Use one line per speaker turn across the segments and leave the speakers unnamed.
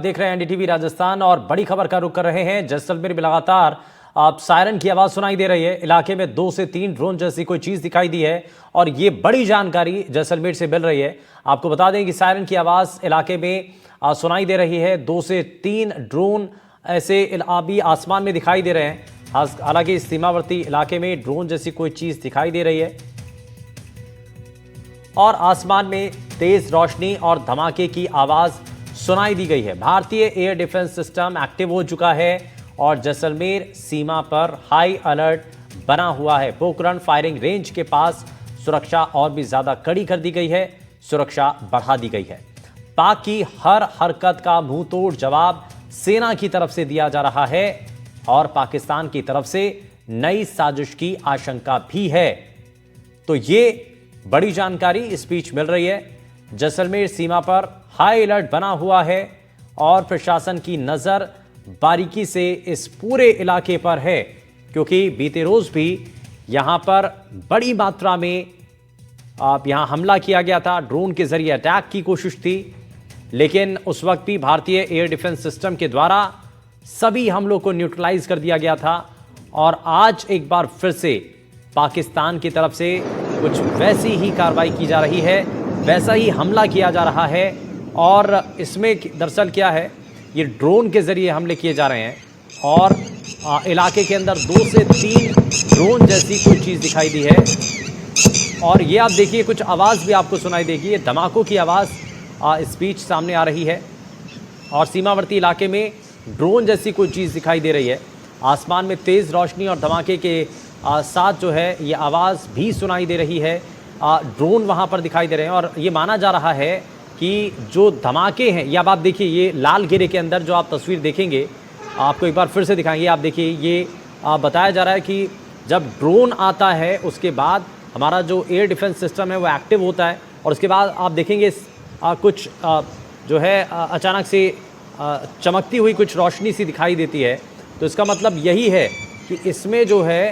देख रहे हैं एनडीटीवी राजस्थान और बड़ी खबर का रुख कर रहे हैं। जैसलमेर में लगातार सायरन की आवाज सुनाई दे रही है। इलाके में 2 से 3 ड्रोन जैसी कोई चीज दिखाई दी है और ये बड़ी जानकारी जैसलमेर से मिल रही है। आपको बता दें कि सायरन की आवाज इलाके में सुनाई दे रही है। 2 से 3 ड्रोन ऐसे अभी आसमान में दिखाई दे रहे हैं। हालांकि इस सीमावर्ती इलाके में ड्रोन जैसी कोई चीज दिखाई दे रही है और आसमान में तेज रोशनी और धमाके की आवाज सुनाई दी गई है। भारतीय एयर डिफेंस सिस्टम एक्टिव हो चुका है और जैसलमेर सीमा पर हाई अलर्ट बना हुआ है। पोखरण फायरिंग रेंज के पास सुरक्षा और भी ज्यादा कड़ी कर दी गई है, सुरक्षा बढ़ा दी गई है। पाक की हर हरकत का मुंह तोड़ जवाब सेना की तरफ से दिया जा रहा है और पाकिस्तान की तरफ से नई साजिश की आशंका भी है। तो ये बड़ी जानकारी इस बीच मिल रही है। जैसलमेर सीमा पर हाई अलर्ट बना हुआ है और प्रशासन की नजर बारीकी से इस पूरे इलाके पर है, क्योंकि बीते रोज भी यहां पर बड़ी मात्रा में यहां हमला किया गया था। ड्रोन के जरिए अटैक की कोशिश थी, लेकिन उस वक्त भी भारतीय एयर डिफेंस सिस्टम के द्वारा सभी हमलों को न्यूट्रलाइज कर दिया गया था। और आज एक बार फिर से पाकिस्तान की तरफ से कुछ वैसी ही कार्रवाई की जा रही है, वैसा ही हमला किया जा रहा है। और इसमें दरअसल क्या है, ये ड्रोन के जरिए हमले किए जा रहे हैं और इलाके के अंदर 2 से 3 ड्रोन जैसी कोई चीज़ दिखाई दी है। और ये आप देखिए, कुछ आवाज़ भी आपको सुनाई देगी। ये धमाकों की आवाज़ इस बीच सामने आ रही है और सीमावर्ती इलाके में ड्रोन जैसी कोई चीज़ दिखाई दे रही है। आसमान में तेज़ रोशनी और धमाके के साथ जो है ये आवाज़ भी सुनाई दे रही है। ड्रोन वहाँ पर दिखाई दे रहे हैं और ये माना जा रहा है कि जो धमाके हैं, ये अब आप देखिए, ये लाल घेरे के अंदर जो आप तस्वीर देखेंगे, आपको एक बार फिर से दिखाएंगे। आप देखिए, ये बताया जा रहा है कि जब ड्रोन आता है उसके बाद हमारा जो एयर डिफेंस सिस्टम है वो एक्टिव होता है और उसके बाद आप देखेंगे कुछ जो है अचानक से चमकती हुई कुछ रोशनी सी दिखाई देती है। तो इसका मतलब यही है कि इसमें जो है,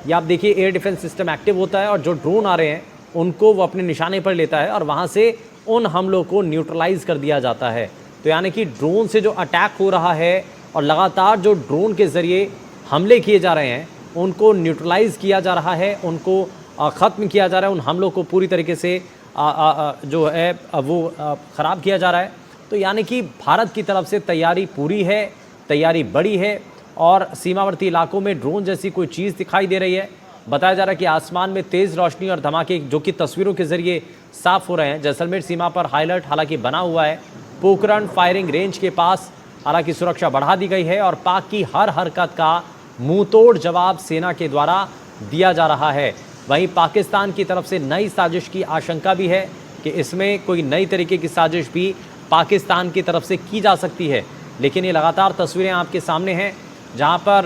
ये आप देखिए, एयर डिफेंस सिस्टम एक्टिव होता है और जो ड्रोन आ रहे हैं उनको वो अपने निशाने पर लेता है और वहाँ से उन हमलों को न्यूट्रलाइज कर दिया जाता है। तो यानी कि ड्रोन से जो अटैक हो रहा है और लगातार जो ड्रोन के ज़रिए हमले किए जा रहे हैं उनको न्यूट्रलाइज किया जा रहा है, उनको ख़त्म किया जा रहा है, उन हमलों को पूरी तरीके से जो है वो ख़राब किया जा रहा है। तो यानी कि भारत की तरफ से तैयारी पूरी है, तैयारी बड़ी है और सीमावर्ती इलाकों में ड्रोन जैसी कोई चीज़ दिखाई दे रही है। बताया जा रहा है कि आसमान में तेज़ रोशनी और धमाके जो कि तस्वीरों के जरिए साफ हो रहे हैं। जैसलमेर सीमा पर हाई अलर्ट हालांकि बना हुआ है। पोखरण फायरिंग रेंज के पास हालांकि सुरक्षा बढ़ा दी गई है और पाक की हर हरकत का मुंहतोड़ जवाब सेना के द्वारा दिया जा रहा है। वहीं पाकिस्तान की तरफ से नई साजिश की आशंका भी है कि इसमें कोई नई तरीके की साजिश भी पाकिस्तान की तरफ से की जा सकती है। लेकिन ये लगातार तस्वीरें आपके सामने हैं जहाँ पर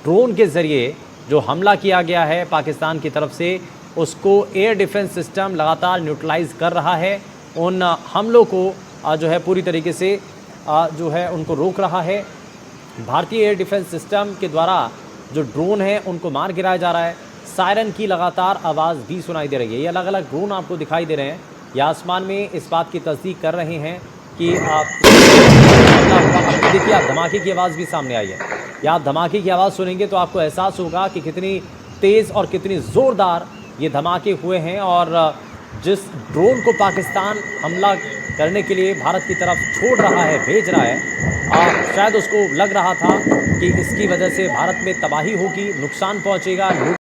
ड्रोन के ज़रिए जो हमला किया गया है पाकिस्तान की तरफ से, उसको एयर डिफेंस सिस्टम लगातार न्यूट्रलाइज कर रहा है। उन हमलों को जो है पूरी तरीके से जो है उनको रोक रहा है। भारतीय एयर डिफेंस सिस्टम के द्वारा जो ड्रोन है उनको मार गिराया जा रहा है। सायरन की लगातार आवाज़ भी सुनाई दे रही है। ये अलग अलग ड्रोन आपको दिखाई दे रहे हैं। ये आसमान में इस बात की तस्दीक कर रहे हैं कि देखिए, आप धमाके की आवाज़ भी सामने आई है। या आप धमाके की आवाज़ सुनेंगे तो आपको एहसास होगा कि कितनी तेज़ और कितनी ज़ोरदार ये धमाके हुए हैं। और जिस ड्रोन को पाकिस्तान हमला करने के लिए भारत की तरफ छोड़ रहा है, भेज रहा है, शायद उसको लग रहा था कि इसकी वजह से भारत में तबाही होगी, नुकसान पहुंचेगा।